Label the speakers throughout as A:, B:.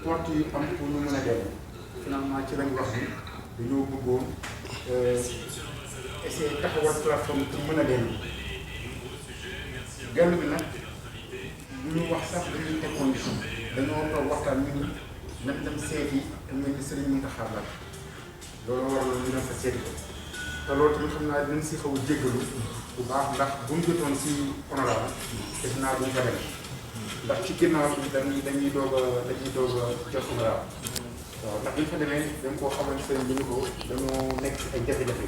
A: porte yu am pour ñu mën a dem finalement ci lañ wax ni dañoo bëggoon essayer taxawal plateforme pour mën a dem dellu bi nag bu ñu wax sax dañuy teg condition dañoo toog waxtaan ñu ni nañ dem seeti te mel ni sëriñ ñu nga xaarlaat loolu waraloon ñu dem fa seeti ko te loolu tamit xam naa dinañ si xaw a jéggalu bu baax ndax bu ñu jotoon si honorable def naa duñ fa dem ndax ci ginnaaw dañuy doog a jot honorable waaw ndax biñ fa demee dañ koo xamal sëriñ bi ñu ko dañoo nekk si ay jafe-jafe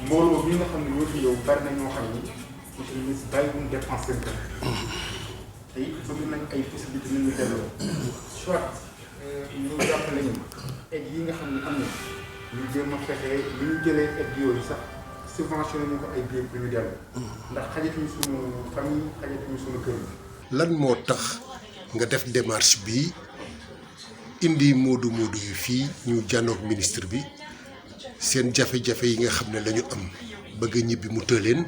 A: mbooloo bi nga xam ne ñoo fi yow bari na ñoo xam ni monsieur le ministre bàyyi wuñ dépense seen kër te it bëgg nañ ay possibilité ni ñu delloo soit ñu jàppale ñu aide yi nga xam ne am na ñu jéem a fexe li ñu jëlee aide yooyu sax subventionné ñu ko ay biir pour ñu dellu ndax xajatuñu suñu famille xajatuñu suñu kër yi.
B: lan moo tax nga def démarche bi indi moodu yu fii ñu jànnoog ministre bi seen jafe-jafe yi nga xam ne lañu am bëgg a ñibbi mu tëleen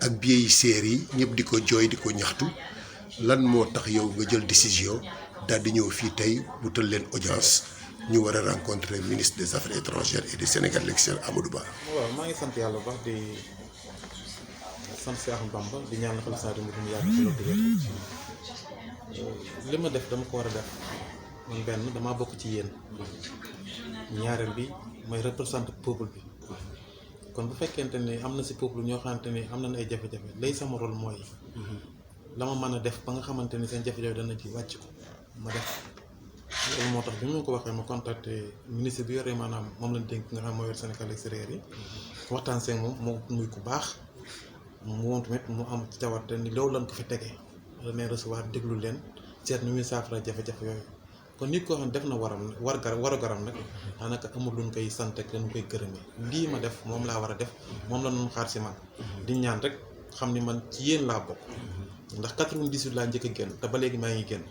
B: ak billet yi seer yi ñëpp di ko jooy di ko ñaxtu lan moo tax yow nga jël décision daal di ñëw fii tey bu tël leen audience ñu war a rencontrer ministre des affaires étrangères et du Sénégal l'extérieur Amadou Ba.
C: waaw maa ngi sant yàlla bu baax di sant si Ahmadou Bamba di ñaan xel saa mu yàgg ci loolu li ma def dama ko war a def man benn damaa bokk ci yéen ñaareel bi mooy représenter peuple bi kon bu fekkente ni am na si peuple ñoo xamante ni am nañ ay jafe-jafe lay sama rôle mooy la ma mën a def ba nga xamante ni seen jafe-jafe dana ci wàcc ko ma def loolu moo tax bi ma ko waxee ma contacté ministre bi yore maanaam moom lañ dénk nga xam moo yor Sénégal extérieur yi waxtaan seen moom moo muy ku baax moom tamit mu am ci cawarte ni loolu lañ ko fi tegee damay recevoir déglu leen seet ni muy saafara jafe-jafe yooyu kon nit koo xam ne def na waru garam nag daanaka amul luñ koy sant ak luñ koy gërëmee lii ma def moom laa war a def moom la ñu xaar si man di ñaan rek xam ni man ci yéen laa bokk ndax 98 laa njëkk a génn te ba léegi maa ngi génn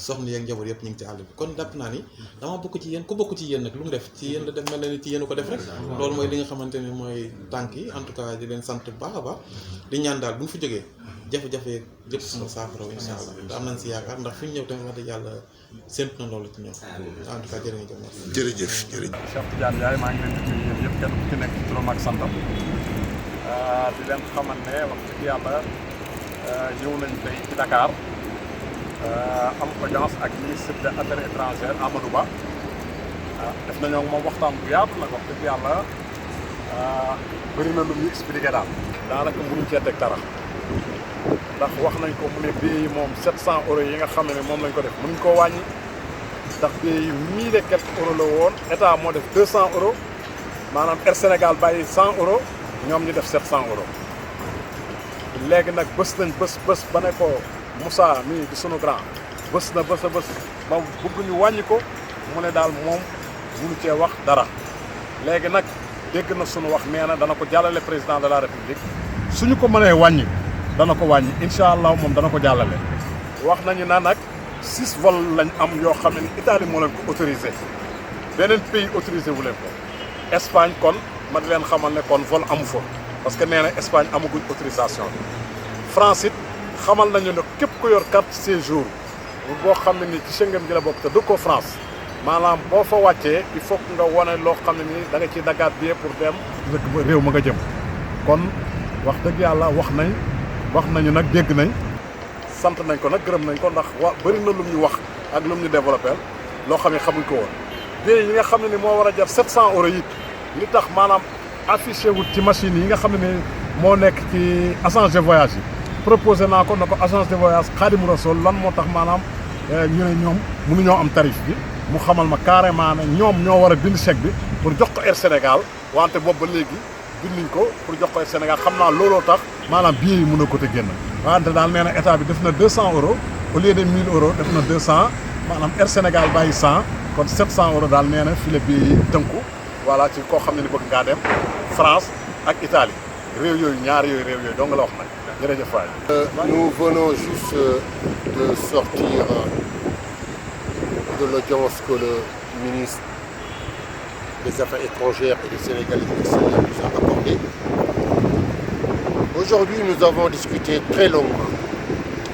C: soxna yeeg njaboot yëpp ñu ngi ci àll bi kon jàpp naa ni dama bokk ci yéen ku bokk ci yéen nag lu mu def ci yéen la def mel na ni ci yéen ko def rek loolu mooy li nga xamante ni mooy tànk yi en tout cas di leen sant bu baax a baax di ñaan daal bu ñu fi jógee jafe-jafe lépp sama saafara incha allah te am nañ si yaakaar ndax fi ñu ñëw tamit wax dëgg yàlla séntu na loolu ci ñoom en tout cas
B: jërëjëf.
D: Cheikh Tidiane Ndiaye maa ngi leen di nuyu yéen yëpp kenn ku ci nekk ci turam ak santam di leen xamal ne wax dëgg yàlla ñëw nañ tey ci Dakar am audience ak ministre des affaires étrangères Amadou Ba def nañoo moom waxtaan bu yaatu nag wax dëgg yàlla bëri na lu ñu expliqué daal. daanaka mënuñ cee teg dara ndax wax nañ ko mu ne billet yi moom 700 euros yi nga xam ne moom lañ ko def mënuñ koo wàññi ndax billet yi 1000 et quelques euros la woon état moo def 200 euros maanaam Air Sénégal bàyyi 100 euros ñoom ñu def 700 euros. léegi nag bés nañ bés ba ne ko Moussa mii di sunu grand bés na bés ba bëgg ñu wàññi ko mu ne daal moom munu cee wax dara léegi nag dégg na sunu wax nee na dana ko jàllale président de la république suñu ko mënee wàññi dana ko wàññi incha allah moom dana ko jàllale. wax nañu na nag 6 vol lañ am yoo xam ne ni Italie moo leen ko autorisé beneen pays autorisé wu leen ko Espagne kon ma di leen xamal ne kon vol amu fa. parce que nee na Espagne amaguñ autorisation bi France it xamal nañu ne képp ku yor carte séjour boo xam ne ni ci Schengen gi la bokk te dëkkoo France maanaam boo fa wàccee il faut que nga wane loo xam ne ni da nga ciy daggaat billet pour dem dëkk ba réew ma nga jëm kon wax dëgg yàlla wax nañu nag dégg nañ sant nañ ko nag gërëm nañ ko ndax bëri na lu ñu wax ak lu ñu développé loo xam ne xamuñ ko woon billet yi nga xam ne ni moo war a jar 700 euros yi li tax maanaam affiché wut ci machine yi nga xam ne moo nekk ci agence de voyage yi proposé naa ko na ko agence de voyage Khadimou Rassoul lan moo tax maanaam ñu ne ñoom mënuñoo am tarif bi mu xamal ma carrément ne ñoom ñoo war a bind chèque bi pour jox ko Air Sénégal wante boobu ba léegi binduñ ko pour jox ko Air Sénégal xam naa looloo tax maanaam billet yi mën a ko te génn wante daal nee na état bi def na 200 euros au lieu de 1000 euros def na 200 maanaam Air Sénégal bàyyi 100 kon 700 euros daal nee na fi la billet yi tënku voilà ci koo xam ne ni bëgg ngaa dem France ak Italie réew yooyu ñaari yooyu réew yooyu dong la wax nag jërëjëf waay.
B: Nous venons juste de sortir de l'audience que le ministre des Affaires étrangères et du Sénégal nous a accordée. Aujourd'hui, nous avons discuté très longuement.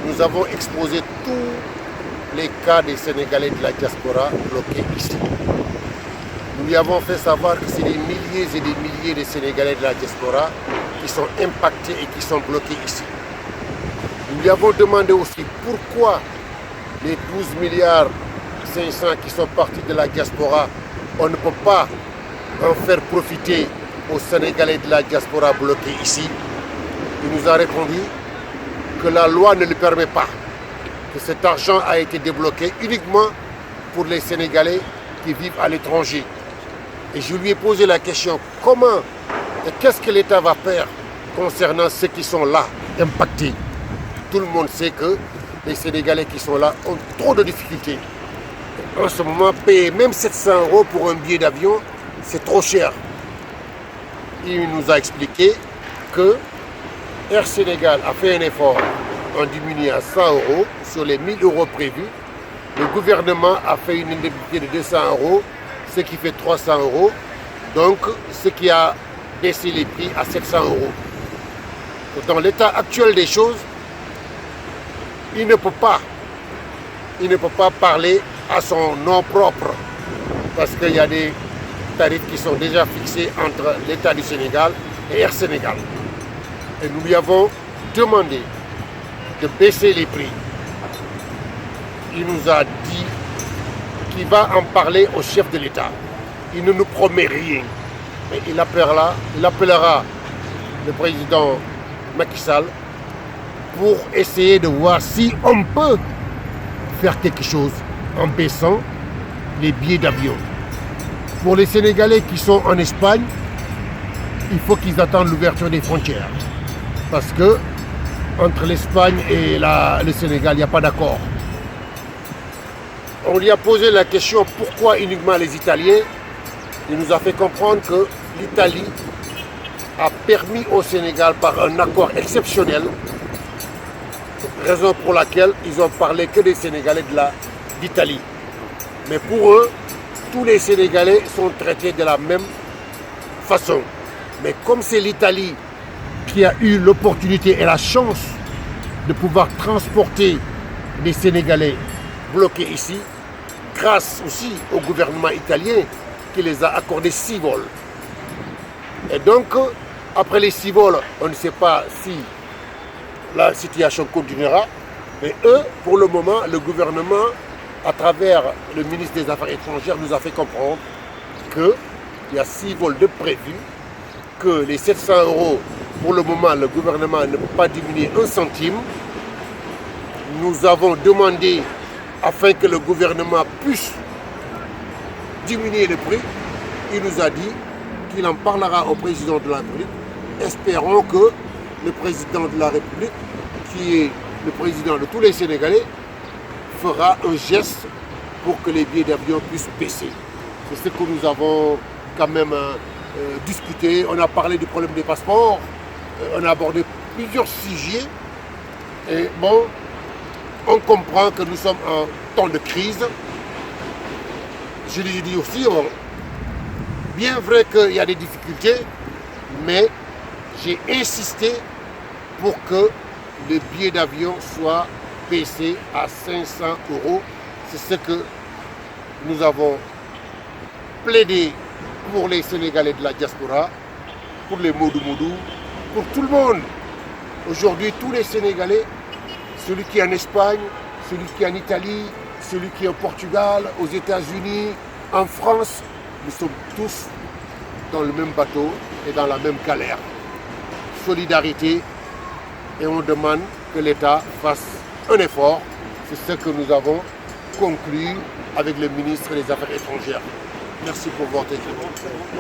B: Nous avons exposé tous les cas des Sénégalais de la diaspora bloqués ici. Nous lui avons fait savoir que c'est des milliers et des milliers de Sénégalais de la diaspora qui sont impactés et qui sont bloqués ici. Nous lui avons demandé aussi pourquoi les 12 milliards 500 qui sont partis de la diaspora, on ne peut pas en faire profiter aux Sénégalais de la diaspora bloqués ici. Il nous a répondu que la loi ne le permet pas, que cet argent a été débloqué uniquement pour les Sénégalais qui vivent à l'étranger. Et je lui ai posé la question, comment et qu'est-ce que l'État va faire concernant ceux qui sont là, impactés? Tout le monde sait que les Sénégalais qui sont là ont trop de difficultés. En ce moment, payer même 700 € pour un billet d'avion, c'est trop cher. Il nous a expliqué que Air Sénégal a fait un effort en diminuant à 100 € sur les 1000 € prévus. Le gouvernement a fait une indemnité de 200 €, ce qui fait 300 €. Donc, ce qui a baissé les prix à 700 €. Dans l'état actuel des choses, il ne peut pas parler à son nom propre parce qu'il y a des tarifs qui sont déjà fixés entre l'État du Sénégal et Air Sénégal. Et nous lui avons demandé de baisser les prix. Il nous a dit qu'il va en parler au chef de l'État. Il ne nous promet rien. Mais il appellera le président Macky Sall pour essayer de voir si on peut faire quelque chose en baissant les billets d'avion. Pour les Sénégalais qui sont en Espagne, il faut qu'ils attendent l'ouverture des frontières. Parce que entre l'Espagne et le Sénégal, il n'y a pas d'accord. On lui a posé la question pourquoi uniquement les Italiens. Il nous a fait comprendre que l'Italie a permis au Sénégal par un accord exceptionnel, raison pour laquelle ils ont parlé que des Sénégalais d'Italie. Mais pour eux, tous les Sénégalais sont traités de la même façon. Mais comme c'est l'Italie qui a eu l'opportunité et la chance de pouvoir transporter les Sénégalais bloqués ici, grâce aussi au gouvernement italien qui les a accordé 6 vols. Et donc, après les 6 vols, on ne sait pas si la situation continuera. Mais eux, pour le moment, le gouvernement, à travers le ministre des Affaires étrangères, nous a fait comprendre qu'il y a 6 vols de prévus, que les 700 €, pour le moment, le gouvernement ne peut pas diminuer un centime. Nous avons demandé, afin que le gouvernement puisse diminuer le prix, il nous a dit qu'il en parlera au président de la République. Espérons que le président de la République, qui est le président de tous les Sénégalais, fera un geste pour que les billets d'avion puissent baisser. C'est ce que nous avons quand même discuté. On a parlé du problème des passeports, on a abordé plusieurs sujets. Et bon, on comprend que nous sommes en temps de crise. Je lui ai dit aussi, bon, bien vrai qu'il y a des difficultés, mais j'ai insisté pour que le billet d'avion soit baissé à 500 €. C'est ce que nous avons plaidé pour les Sénégalais de la diaspora, pour les Modou-Modou, pour tout le monde. Aujourd'hui, tous les Sénégalais, celui qui est en Espagne, celui qui est en Italie, celui qui est au Portugal, aux États-Unis, en France, nous sommes tous dans le même bateau et dans la même galère. Solidarité, et on demande que l'État fasse un effort. C'est ce que nous avons conclu avec le ministre des Affaires étrangères. Merci pour votre écoute.